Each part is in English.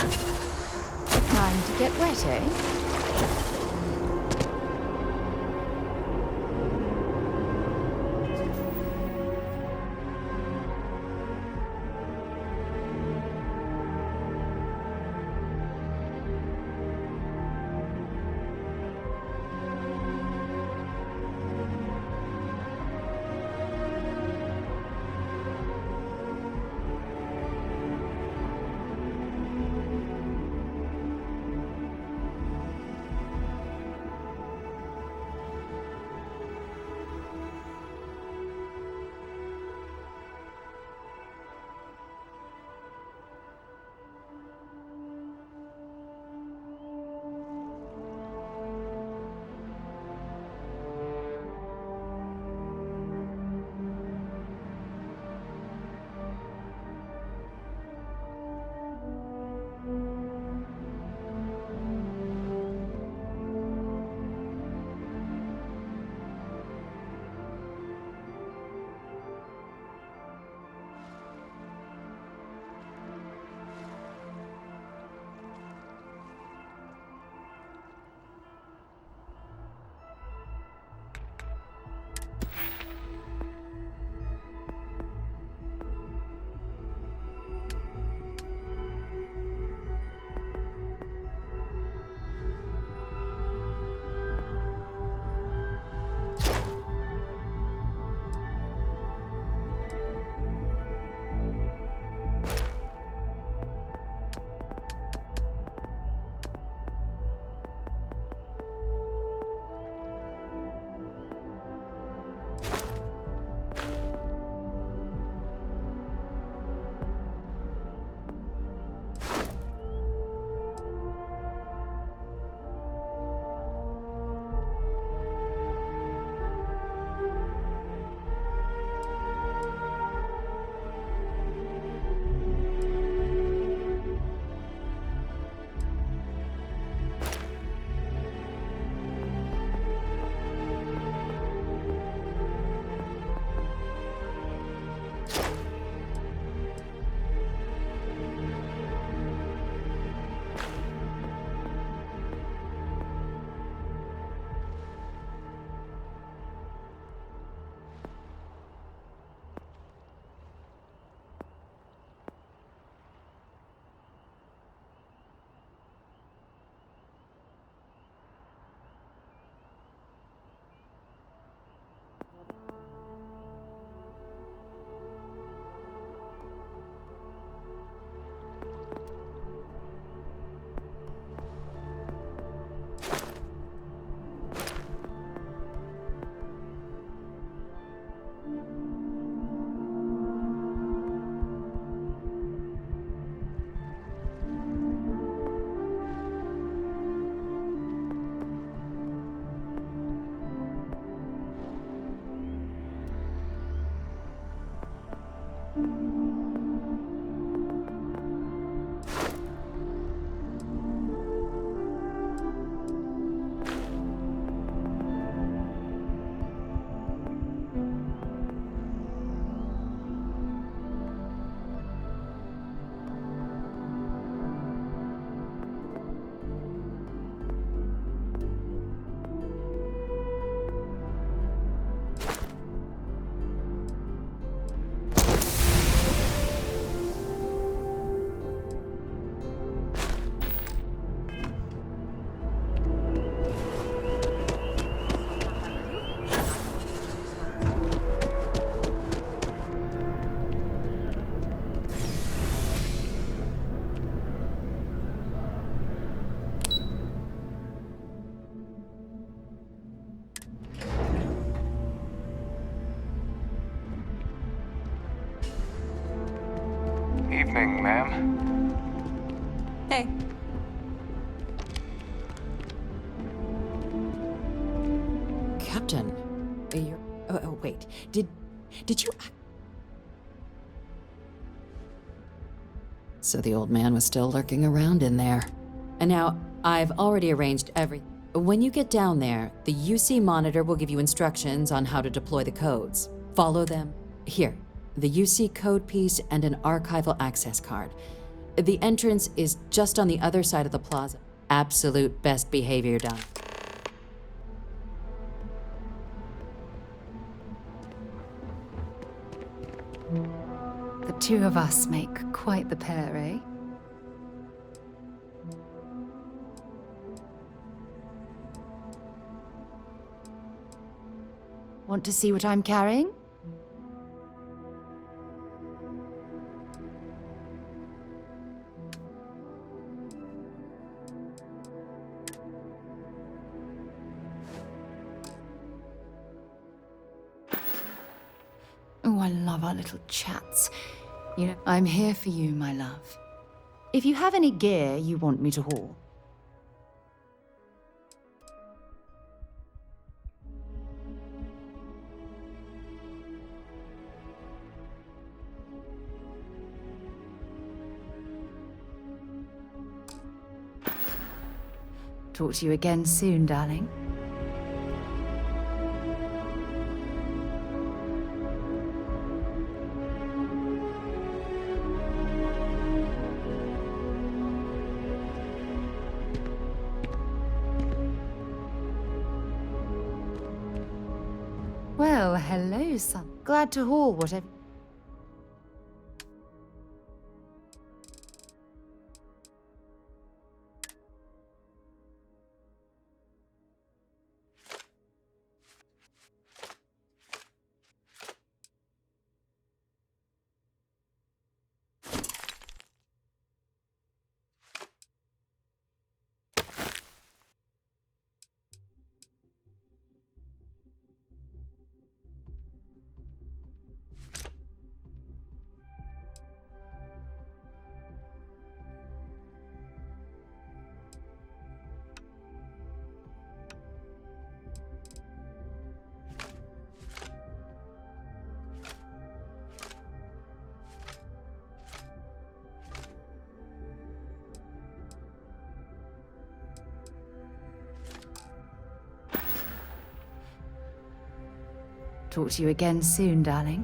Time to get wet, eh? Evening, ma'am. Hey. Captain, you're... Oh, wait. Did you... So the old man was still lurking around in there. And now, I've already arranged every... When you get down there, the UC monitor will give you instructions on how to deploy the codes. Follow them. Here, the UC code piece and an archival access card. The entrance is just on the other side of the plaza. Absolute best behavior, Don. The two of us make quite the pair, eh? Want to see what I'm carrying? Oh, I love our little chats. You know, I'm here for you, my love. If you have any gear you want me to haul. Talk to you again soon, darling. Well, hello, son. Glad to haul whatever. Talk to you again soon, darling.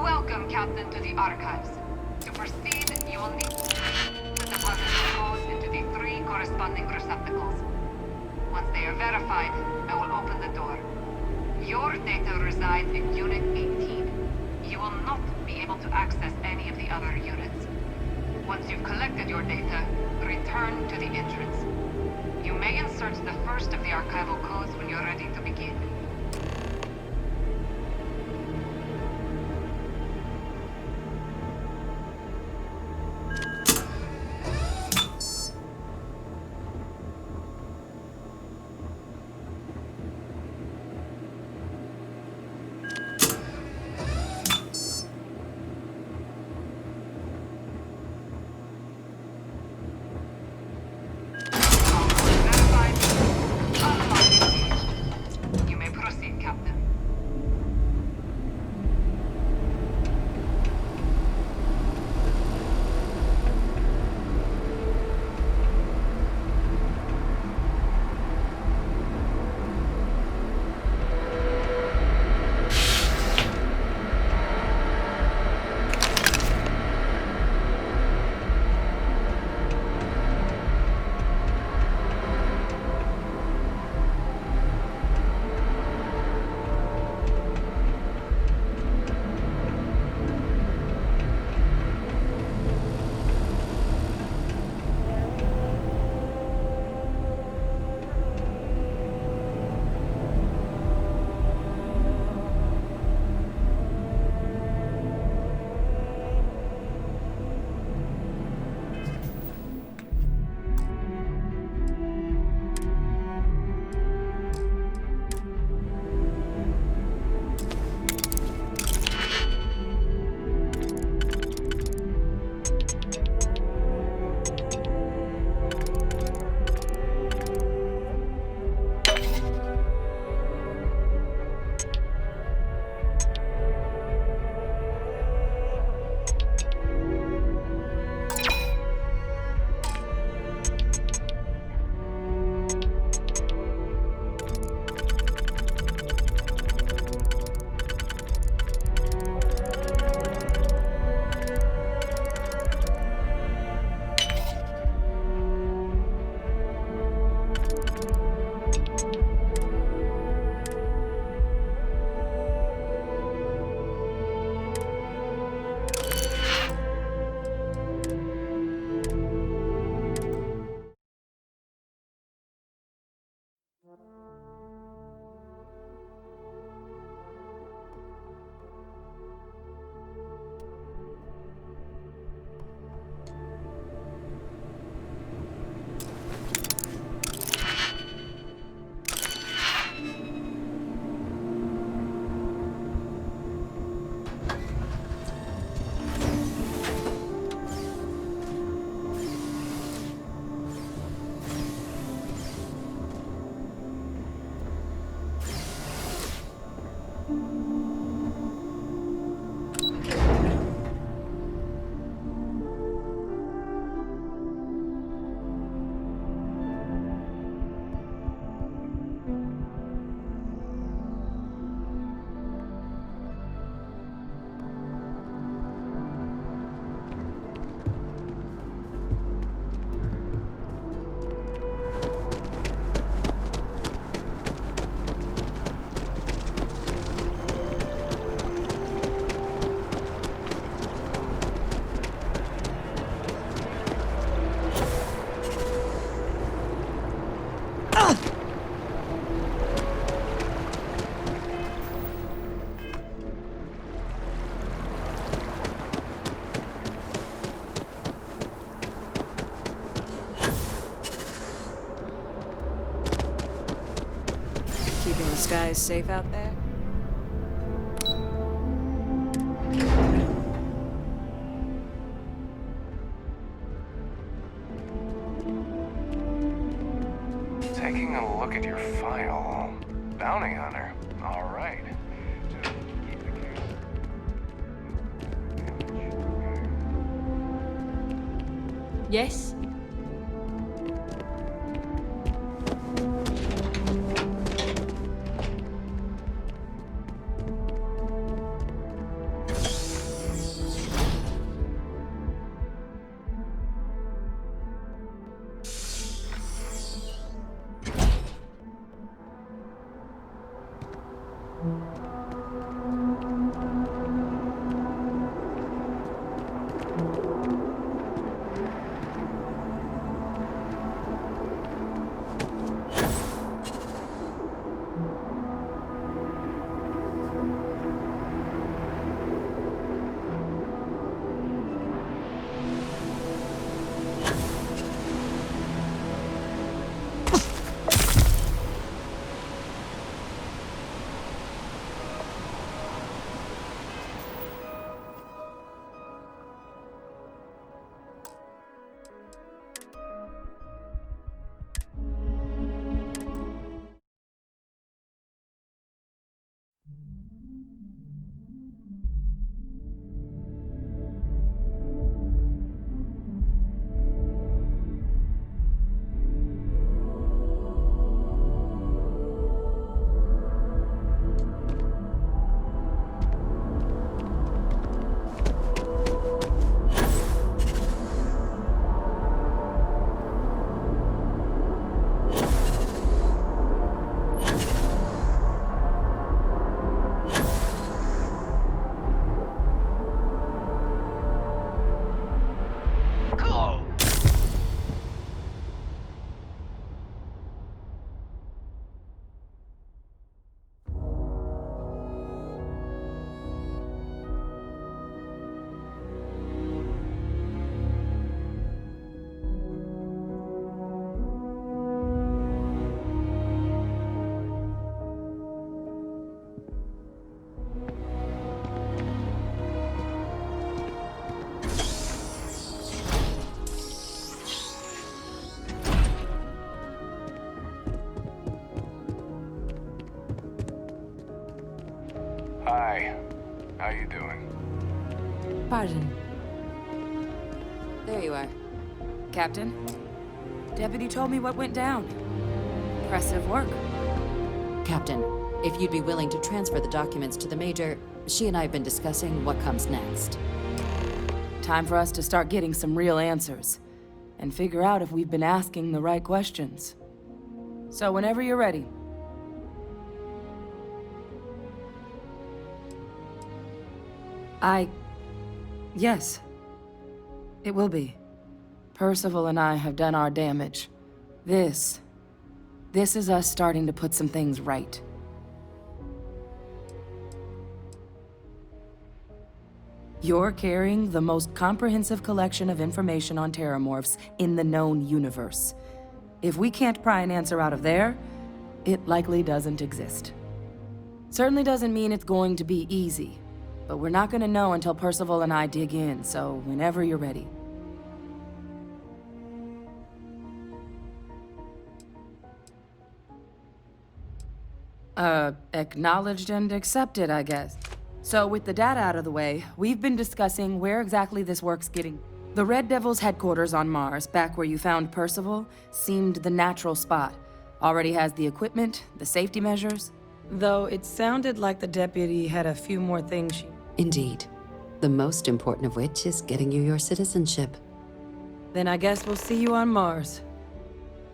Welcome, Captain, to the Archives. To proceed, you will need to deposit the codes into the 3 corresponding receptacles. Once they are verified, I will open the door. Your data resides in Unit 18. You will not be able to access any of the other units. Once you've collected your data, return to the entrance. You may insert the first of the archival codes when you're ready to begin. Verified. Unlocked engaged. You may proceed, Captain. Keeping the skies safe out there? Taking a look at your file. Bounty hunter. All right. Just keep the case. Yes? Hi. How you doing? Pardon. There you are. Captain? Deputy told me what went down. Impressive work. Captain, if you'd be willing to transfer the documents to the Major, she and I have been discussing what comes next. Time for us to start getting some real answers. And figure out if we've been asking the right questions. So whenever you're ready. Yes. It will be. Percival and I have done our damage. This is us starting to put some things right. You're carrying the most comprehensive collection of information on Terramorphs in the known universe. If we can't pry an answer out of there, it likely doesn't exist. Certainly doesn't mean it's going to be easy, but we're not gonna know until Percival and I dig in, so whenever you're ready. Acknowledged and accepted, I guess. So with the data out of the way, we've been discussing where exactly this work's getting. The Red Devil's headquarters on Mars, back where you found Percival, seemed the natural spot. Already has the equipment, the safety measures. Though it sounded like the deputy had a few more things she... Indeed. The most important of which is getting you your citizenship. Then I guess we'll see you on Mars.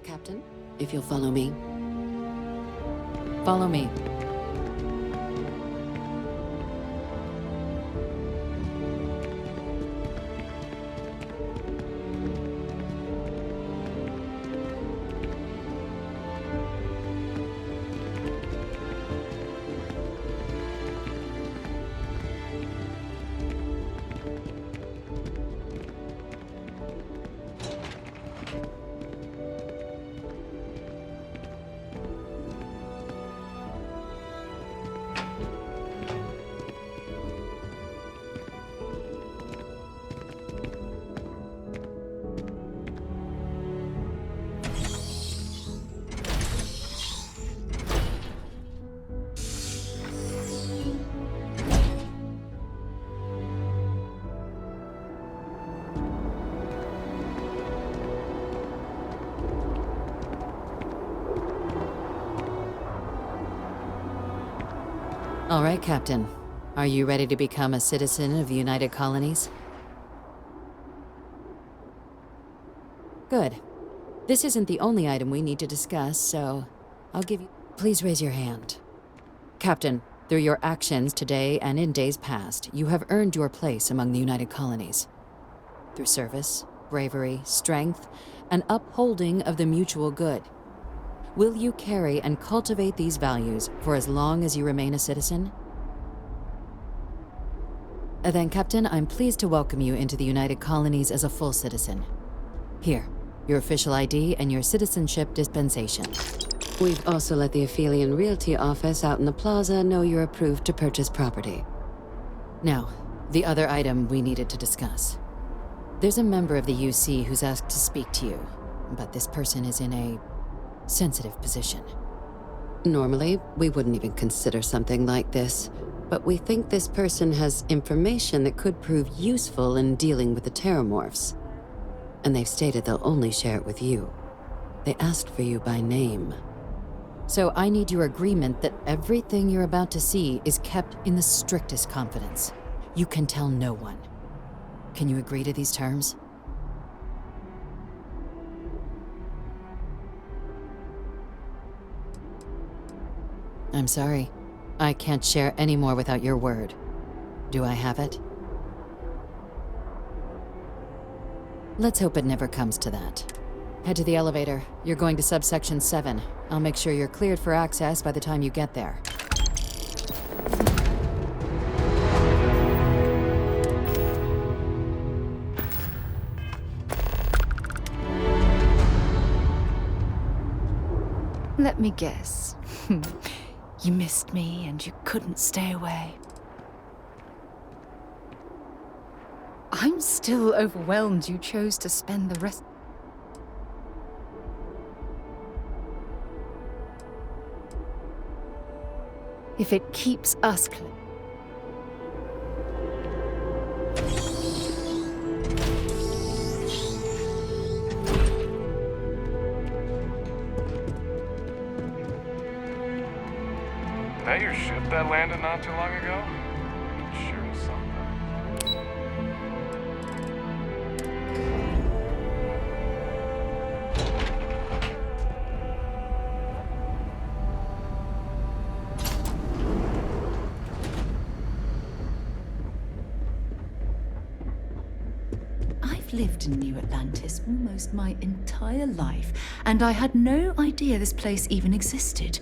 Captain, if you'll follow me. Follow me. All right, Captain. Are you ready to become a citizen of the United Colonies? Good. This isn't the only item we need to discuss, so I'll give you... Please raise your hand. Captain, through your actions today and in days past, you have earned your place among the United Colonies. Through service, bravery, strength, and upholding of the mutual good. Will you carry and cultivate these values for as long as you remain a citizen? Then, Captain, I'm pleased to welcome you into the United Colonies as a full citizen. Here, your official ID and your citizenship dispensation. We've also let the Aphelion Realty office out in the plaza know you're approved to purchase property. Now, the other item we needed to discuss. There's a member of the UC who's asked to speak to you, but this person is in a sensitive position. Normally, we wouldn't even consider something like this, but we think this person has information that could prove useful in dealing with the Terramorphs. And they've stated they'll only share it with you. They asked for you by name. So I need your agreement that everything you're about to see is kept in the strictest confidence. You can tell no one. Can you agree to these terms? I'm sorry. I can't share any more without your word. Do I have it? Let's hope it never comes to that. Head to the elevator. You're going to subsection 7. I'll make sure you're cleared for access by the time you get there. Let me guess. You missed me and you couldn't stay away. I'm still overwhelmed you chose to spend the rest... If it keeps us clear, That your ship that landed not too long ago? Sure is something. I've lived in New Atlantis almost my entire life, and I had no idea this place even existed.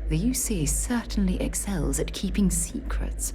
The UC certainly excels at keeping secrets.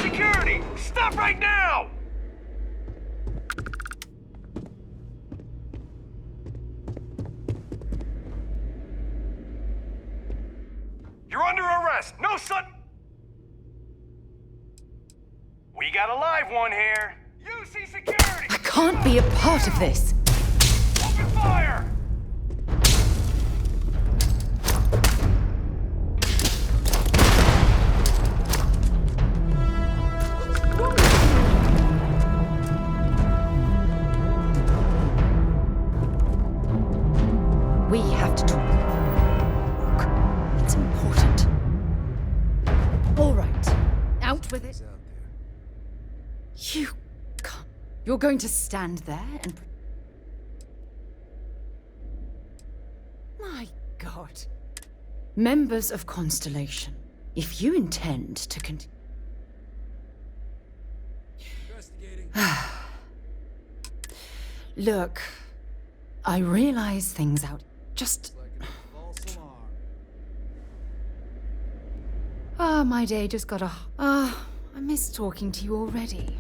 Security! Stop right now! You're under arrest! No son... We got a live one here! UC Security! I can't be a part of this! Open fire! We have to talk. It's important. All right. Out with it. You can't. You're going to stand there and... My God. Members of Constellation, if you intend to continue... Look, I realize things out. Just... my day just got a... I miss talking to you already.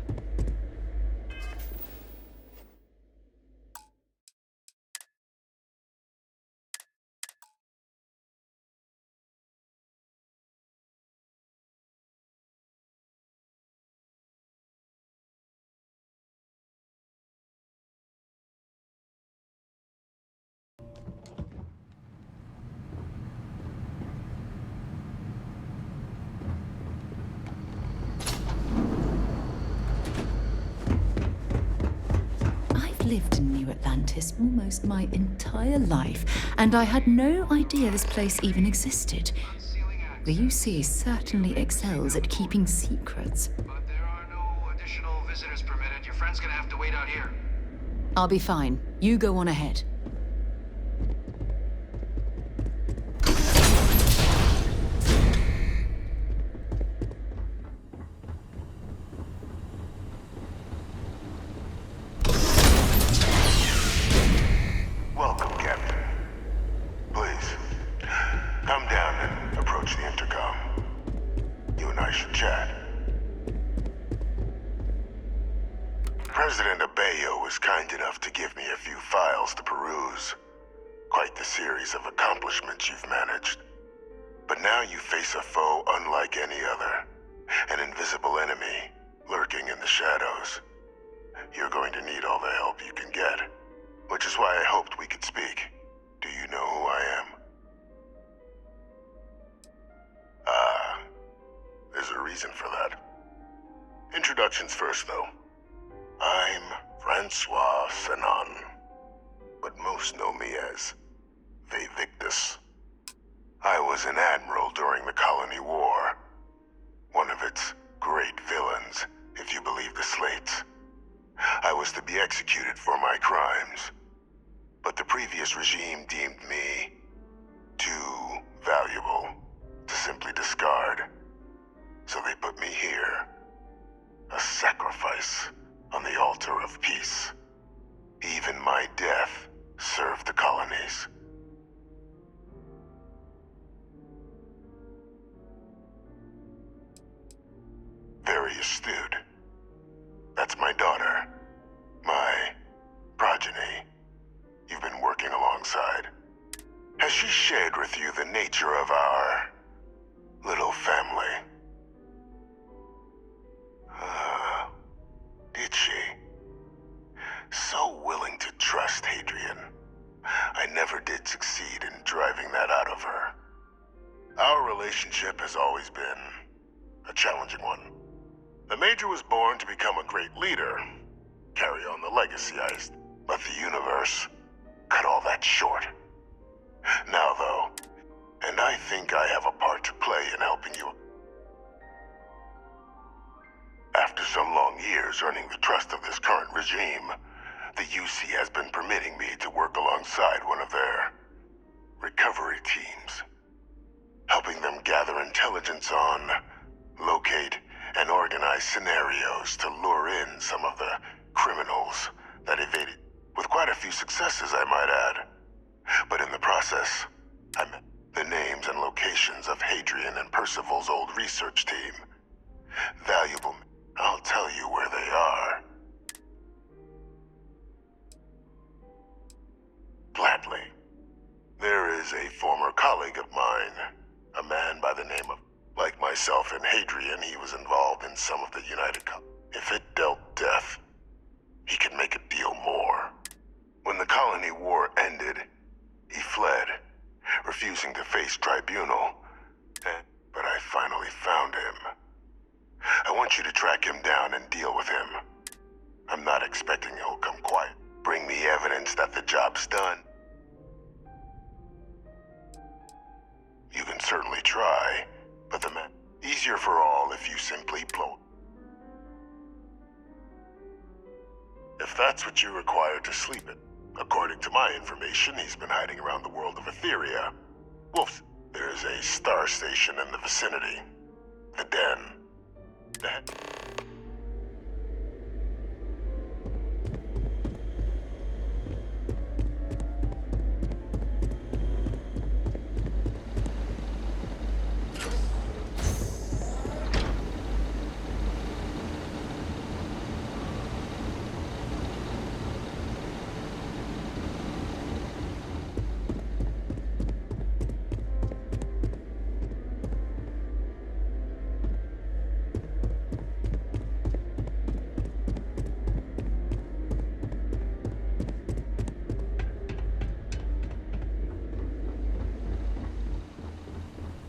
I've lived in New Atlantis almost my entire life, and I had no idea this place even existed. The UC certainly excels at keeping secrets. But there are no additional visitors permitted. Your friend's gonna have to wait out here. I'll be fine. You go on ahead. Welcome, Captain. Please, come down and approach the intercom. You and I should chat. President Abeyo was kind enough to give me a few files to peruse. Quite the series of accomplishments you've managed. But now you face a foe unlike any other. An invisible enemy, lurking in the shadows. You're going to need all the help you can get. Which is why I hoped we could speak. Do you know who I am? There's a reason for that. Introductions first, though. I'm Francois Sanon, but most know me as Vivictus. I was an admiral during the Colony War. One of its great villains, if you believe the slates. I was to be executed for my crimes. But the previous regime deemed me too valuable to simply discard. So they put me here. A sacrifice on the altar of peace. Even my death served the colonies. Very astute. That's my daughter. My progeny. You've been working alongside. Has she shared with you the nature of our little family? Did she? So willing to trust Hadrian. I never did succeed in driving that out of her. Our relationship has always been a challenging one. The Major was born to become a great leader, carry on the legacy but the universe cut all that short. Now, though, and I think I have a part to play in helping you. After some long years earning the trust of this current regime, the UC has been permitting me to work alongside one of their recovery teams, helping them gather intelligence on, locate, and organize scenarios to lure in some of the criminals that evaded, with quite a few successes, I might add. But in the process, I met the names and locations of Hadrian and Percival's old research team. Valuable. I'll tell you where they are. Gladly. There is a former colleague of mine, a man by the name of, like myself and Hadrian, he was involved in some of the United If it dealt death, he could make a deal more. When the Colony War ended, he fled, refusing to face tribunal. But I finally found him. I want you to track him down and deal with him. I'm not expecting he'll come quiet. Bring me evidence that the job's done. You can certainly try, but the man easier for all if you simply blow. If that's what you require to sleep in. According to my information, he's been hiding around the world of Etheria. Wolf, there's a star station in the vicinity. The Den.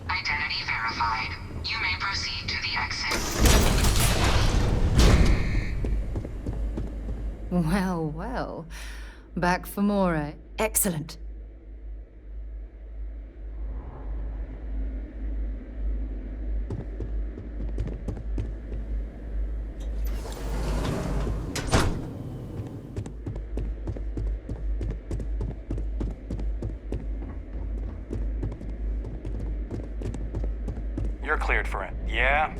Identity verified. You may proceed to the exit. Well, well. Back for more, eh? Excellent. You're cleared for it. Yeah?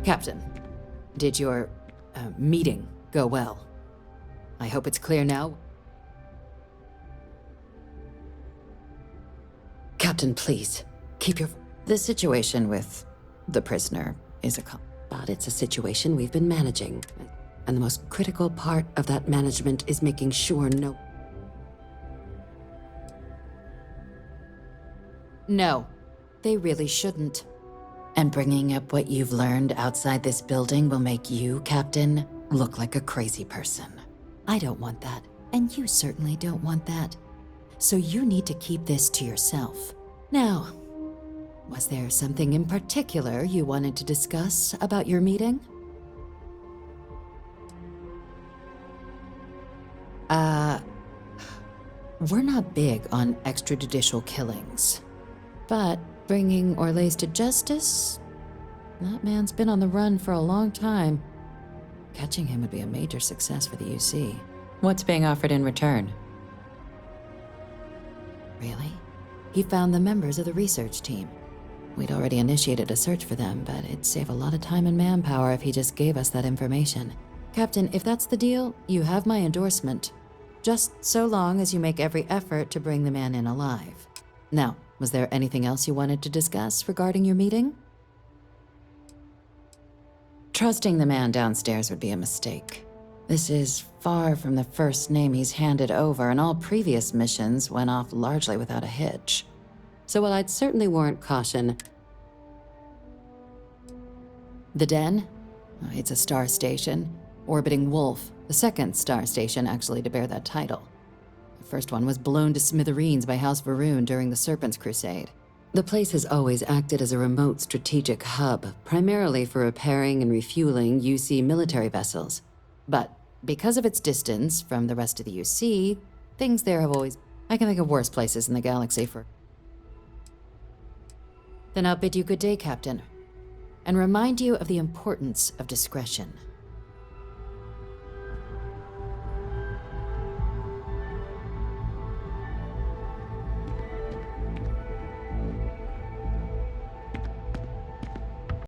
Captain, did your meeting go well? I hope it's clear now. Captain, please, keep your... The situation with the prisoner is but it's a situation we've been managing. And the most critical part of that management is making sure No, they really shouldn't. And bringing up what you've learned outside this building will make you, Captain, look like a crazy person. I don't want that, and you certainly don't want that. So you need to keep this to yourself. Now, was there something in particular you wanted to discuss about your meeting? We're not big on extrajudicial killings. But bringing Orlais to justice? That man's been on the run for a long time. Catching him would be a major success for the UC. What's being offered in return? Really? He found the members of the research team. We'd already initiated a search for them, but it'd save a lot of time and manpower if he just gave us that information. Captain, if that's the deal, you have my endorsement. Just so long as you make every effort to bring the man in alive. Now, was there anything else you wanted to discuss regarding your meeting? Trusting the man downstairs would be a mistake. This is far from the first name he's handed over, and all previous missions went off largely without a hitch. So while I'd certainly warrant caution... The Den? It's a star station. Orbiting Wolf, the second star station actually to bear that title. The first one was blown to smithereens by House Varun during the Serpent's Crusade. The place has always acted as a remote strategic hub, primarily for repairing and refueling UC military vessels. But because of its distance from the rest of the UC, things there have always... I can think of worse places in the galaxy for... Then I'll bid you good day, Captain, and remind you of the importance of discretion.